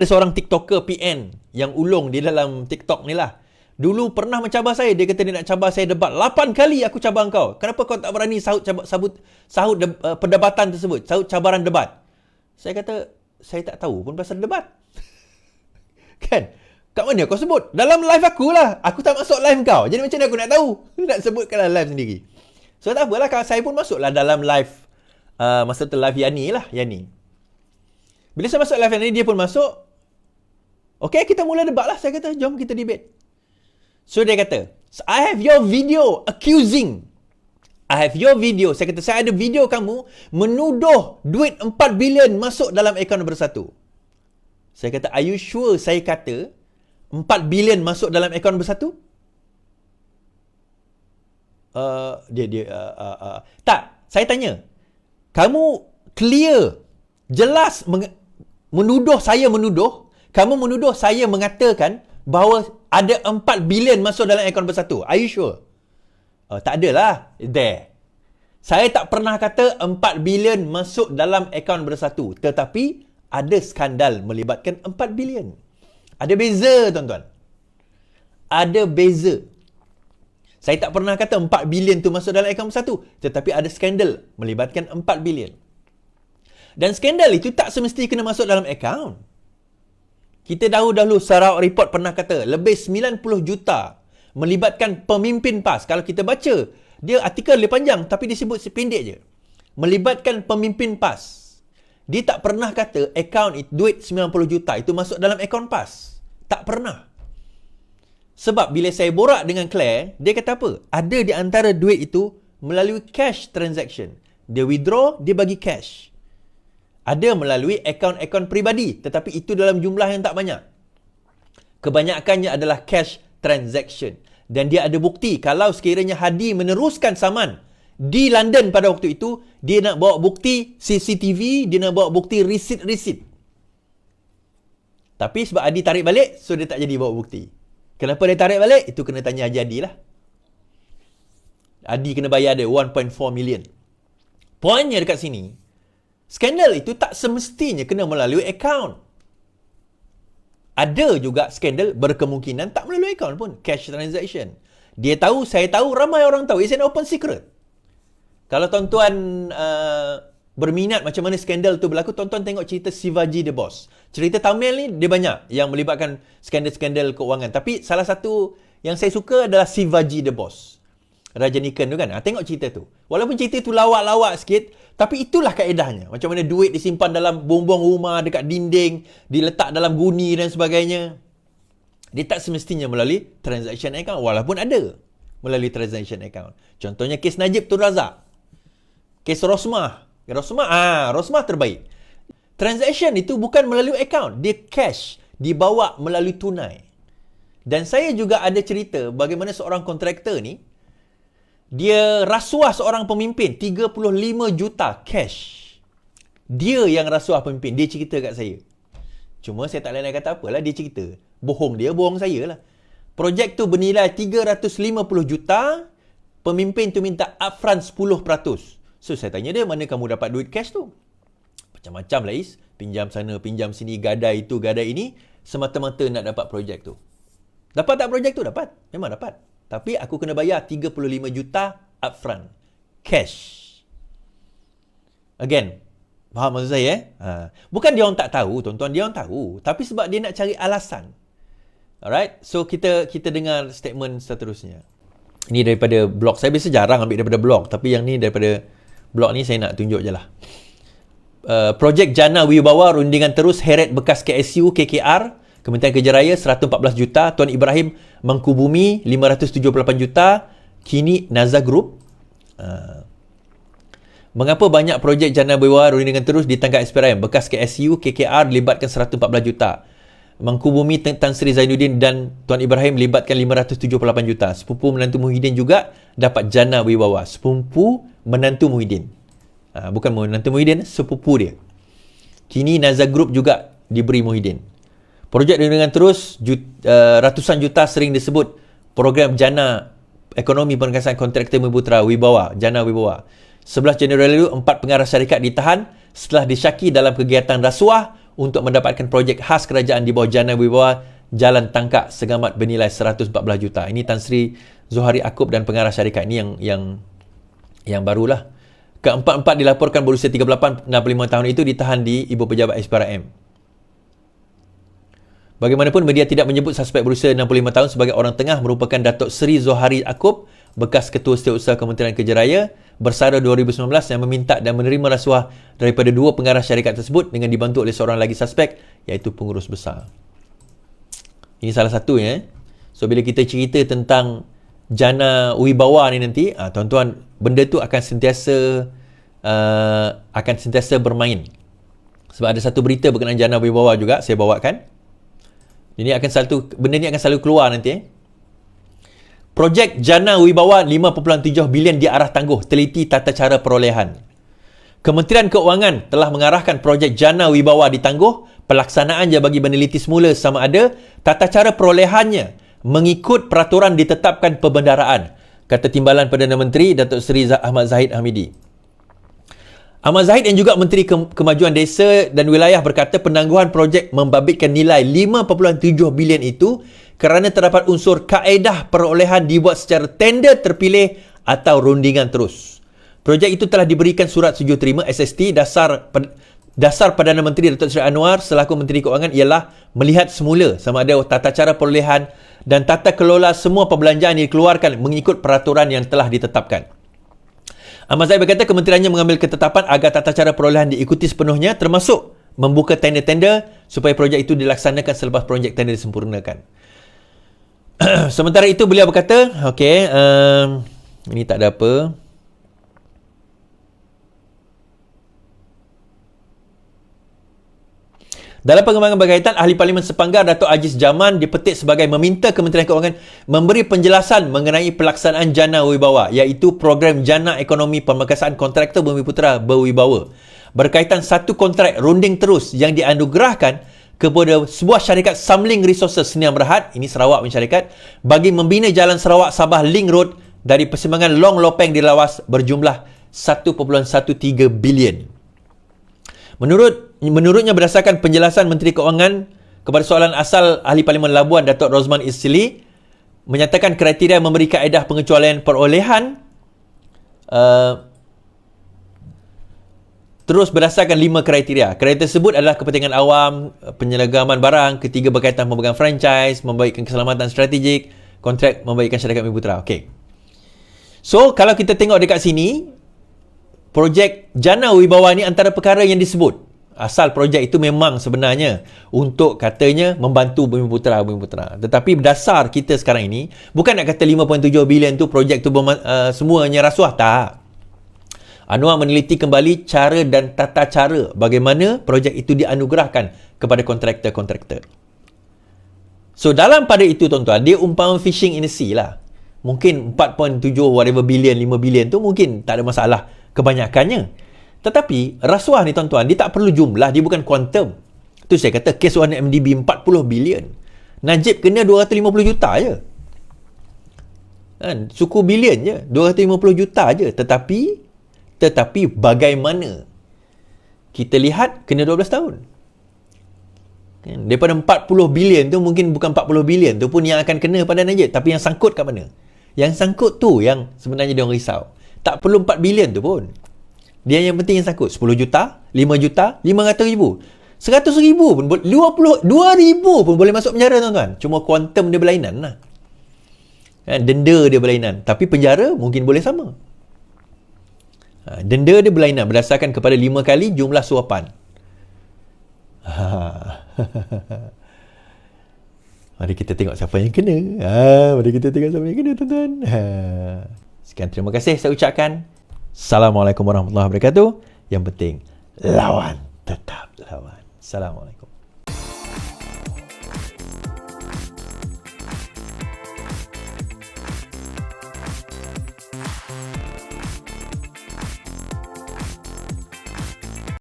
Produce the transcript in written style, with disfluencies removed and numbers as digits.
Ada seorang TikToker PN yang ulung di dalam TikTok ni lah. Dulu pernah mencabar saya. Dia kata dia nak cabar saya debat. 8 kali aku cabar kau. Kenapa kau tak berani sahut perdebatan tersebut? Sahut cabaran debat. Saya kata, saya tak tahu pun pasal debat. Kan? Kat mana kau sebut? Dalam live aku lah. Aku tak masuk live kau. Jadi macam mana aku nak tahu? Nak sebutkanlah live sendiri. So tak apalah. Saya pun masuklah dalam live. Masa tu live Yani lah. Yani. Bila saya masuk live Yani, dia pun masuk. Okay, kita mula debat lah. Saya kata, jom kita debate. So, dia kata, I have your video accusing. I have your video. Saya kata, saya ada video kamu menuduh duit 4 bilion masuk dalam akaun Bersatu. Saya kata, are you sure saya kata 4 bilion masuk dalam akaun Bersatu? Tak, saya tanya. Kamu clear, jelas menuduh saya menuduh. Kamu menuduh saya mengatakan bahawa ada 4 bilion masuk dalam akaun Bersatu. Are you sure? Tak adalah. There. Saya tak pernah kata 4 bilion masuk dalam akaun Bersatu. Tetapi ada skandal melibatkan 4 bilion. Ada beza, tuan-tuan. Ada beza. Saya tak pernah kata 4 bilion tu masuk dalam akaun Bersatu. Tetapi ada skandal melibatkan 4 bilion. Dan skandal itu tak semesti kena masuk dalam akaun. Kita dahulu Sarawak Report pernah kata lebih 90 juta melibatkan pemimpin PAS. Kalau kita baca, dia artikel dia panjang tapi dia sebut sependek je. Melibatkan pemimpin PAS. Dia tak pernah kata akaun duit 90 juta itu masuk dalam akaun PAS. Tak pernah. Sebab bila saya borak dengan Claire, dia kata apa? Ada di antara duit itu melalui cash transaction. Dia withdraw, dia bagi cash. Ada melalui akaun-akaun peribadi, tetapi itu dalam jumlah yang tak banyak. Kebanyakannya adalah cash transaction. Dan dia ada bukti kalau sekiranya Hadi meneruskan saman di London pada waktu itu, dia nak bawa bukti CCTV, dia nak bawa bukti resit-resit. Tapi sebab Hadi tarik balik, so dia tak jadi bawa bukti. Kenapa dia tarik balik? Itu kena tanya Haji Hadi lah. Hadi kena bayar dia 1.4 million. Poinnya dekat sini, skandal itu tak semestinya kena melalui akaun. Ada juga skandal berkemungkinan tak melalui akaun pun. Cash transaction. Dia tahu, saya tahu, ramai orang tahu. It's an open secret. Kalau tuan-tuan berminat macam mana skandal tu berlaku, tuan-tuan tengok cerita Shivaji the Boss. Cerita Tamil ni, dia banyak yang melibatkan skandal-skandal keuangan. Tapi salah satu yang saya suka adalah Shivaji the Boss. Rajanikan tu kan. Tengok cerita tu. Walaupun cerita tu lawak-lawak sikit, tapi itulah kaedahnya. Macam mana duit disimpan dalam buang-buang rumah, dekat dinding, diletak dalam guni dan sebagainya. Dia tak semestinya melalui transaction account. Walaupun ada melalui transaction account. Contohnya kes Najib Tun Razak. Kes Rosmah. Rosmah terbaik. Transaction itu bukan melalui account. Dia cash. Dibawa melalui tunai. Dan saya juga ada cerita bagaimana seorang kontraktor ni, dia rasuah seorang pemimpin 35 juta cash. Dia yang rasuah pemimpin. Dia cerita kat saya. Cuma saya tak boleh nak kata apalah. Dia cerita. Bohong dia, bohong saya lah. Projek tu bernilai 350 juta. Pemimpin tu minta upfront 10%. So saya tanya dia, mana kamu dapat duit cash tu? Macam-macam lah Is. Pinjam sana, pinjam sini, gadai itu, gadai ini. Semata-mata nak dapat projek tu. Dapat tak projek tu? Dapat. Memang dapat. Tapi aku kena bayar 35 juta upfront. Cash. Again, faham maksud saya? Bukan dia orang tak tahu, tuan-tuan. Dia orang tahu. Tapi sebab dia nak cari alasan. Alright? So, kita dengar statement seterusnya. Ini daripada blog. Saya biasa jarang ambil daripada blog. Tapi yang ni daripada blog ni saya nak tunjuk je lah. Projek Jana Wibawa rundingan terus heret bekas KSU, KKR. Kementerian Kerja Raya 114 juta, Tuan Ibrahim Mangkubumi 578 juta, kini Naza Group. Mengapa banyak projek Jana Wibawa rundingan terus ditangkap SPRM? Bekas KSU, KKR libatkan 114 juta. Mangkubumi Tan Sri Zainuddin dan Tuan Ibrahim libatkan 578 juta. Sepupu menantu Muhyiddin juga dapat Jana Wibawa. Sepupu menantu Muhyiddin. Bukan menantu Muhyiddin, sepupu dia. Kini Naza Group juga diberi Muhyiddin. Projek dengan terus ratusan juta sering disebut program Jana Ekonomi Pengangkatan Kontraktor Miputra Wibawa, Jana Wibawa. 11 Januari lalu 4 pengarah syarikat ditahan setelah disyaki dalam kegiatan rasuah untuk mendapatkan projek khas kerajaan di bawah Jana Wibawa Jalan Tangkak Segamat bernilai 114 juta. Ini Tan Sri Zohari Akub dan pengarah syarikat ini yang barulah. Keempat-empat dilaporkan berusia 38 dan 65 tahun itu ditahan di Ibu Pejabat SPRM. Bagaimanapun, media tidak menyebut suspek berusia 65 tahun sebagai orang tengah merupakan Datuk Seri Zohari Akub, bekas Ketua Setiausaha Kementerian Kerja Raya bersara 2019 yang meminta dan menerima rasuah daripada dua pengarah syarikat tersebut dengan dibantu oleh seorang lagi suspek, iaitu pengurus besar. Ini salah satunya. So, bila kita cerita tentang Jana Wibawa ni nanti, tuan-tuan, benda tu akan sentiasa bermain. Sebab ada satu berita berkenaan Jana Wibawa juga saya bawakan. Benda ni akan selalu keluar nanti. Projek Jana Wibawa 5.7 bilion diarah tangguh, teliti tata cara perolehan. Kementerian Keuangan telah mengarahkan projek Jana Wibawa ditangguh, pelaksanaannya bagi meneliti semula sama ada tata cara perolehannya mengikut peraturan ditetapkan perbendaraan, kata Timbalan Perdana Menteri Datuk Seri Ahmad Zahid Hamidi. Ahmad Zahid yang juga Menteri Kemajuan Desa dan Wilayah berkata penangguhan projek membabitkan nilai 5.7 bilion itu kerana terdapat unsur kaedah perolehan dibuat secara tender terpilih atau rundingan terus. Projek itu telah diberikan surat setuju terima SST. Dasar Perdana Menteri Datuk Seri Anwar selaku Menteri Keuangan ialah melihat semula sama ada tata cara perolehan dan tata kelola semua perbelanjaan yang dikeluarkan mengikut peraturan yang telah ditetapkan. Ahmad Zahid berkata kementeriannya mengambil ketetapan agar tata cara perolehan diikuti sepenuhnya, termasuk membuka tender-tender supaya projek itu dilaksanakan selepas projek tender disempurnakan. Sementara itu beliau berkata, ini tak ada apa. Dalam pengembangan berkaitan, Ahli Parlimen Sepanggar Datuk Aziz Jaman dipetik sebagai meminta Kementerian Keuangan memberi penjelasan mengenai pelaksanaan Jana Wibawa, iaitu program Jana Ekonomi Pemekasan Kontraktor Bumiputera Berwibawa berkaitan satu kontrak runding terus yang dianugerahkan kepada sebuah syarikat Samling Resources Sdn Bhd, ini Sarawak punya syarikat, bagi membina Jalan Sarawak Sabah Link Road dari persimpangan Long Lopeng di Lawas berjumlah 1.13 bilion. Menurutnya berdasarkan penjelasan Menteri Keuangan kepada soalan asal Ahli Parlimen Labuan Datuk Rozman Isli menyatakan kriteria memberi kaedah pengecualian perolehan terus berdasarkan 5 kriteria. Kriteria tersebut adalah kepentingan awam, penyelagaman barang, ketiga berkaitan memegang franchise, membaikkan keselamatan strategik, kontrak membaikkan syarikat Bumiputera. Okey. So, kalau kita tengok dekat sini, projek Jana Wibawa ni antara perkara yang disebut. Asal projek itu memang sebenarnya untuk katanya membantu Bumiputera. Tetapi berdasar kita sekarang ini, bukan nak kata 5.7 bilion tu projek tu semuanya rasuah. Tak. Anwar meneliti kembali cara dan tata cara bagaimana projek itu dianugerahkan kepada kontraktor-kontraktor. So, dalam pada itu tuan-tuan, dia umpama fishing in the sea lah. Mungkin 4.7 whatever bilion, 5 bilion tu mungkin tak ada masalah kebanyakannya. Tetapi rasuah ni tuan-tuan, dia tak perlu jumlah, dia bukan kuantum. Tu saya kata kes 1MDB 40 bilion. Najib kena 250 juta je. Kan? Suku bilion je, 250 juta je. Tetapi bagaimana? Kita lihat kena 12 tahun. Kan? Daripada 40 bilion tu mungkin bukan 40 bilion tu pun yang akan kena pada Najib, tapi yang sangkut kat mana? Yang sangkut tu yang sebenarnya dia orang risau. Tak perlu 4 bilion tu pun. Dia yang penting yang sangkut 10 juta, 5 juta, 500 ribu, 100 ribu pun, 2 ribu pun boleh masuk penjara tuan-tuan. Cuma kuantum dia berlainan lah. Denda dia berlainan. Tapi penjara mungkin boleh sama. Denda dia berlainan berdasarkan kepada 5 kali jumlah suapan. Mari kita tengok siapa yang kena. Tuan-tuan. Sekian, terima kasih saya ucapkan. Assalamualaikum warahmatullahi wabarakatuh. Yang penting, lawan. Tetap lawan. Assalamualaikum.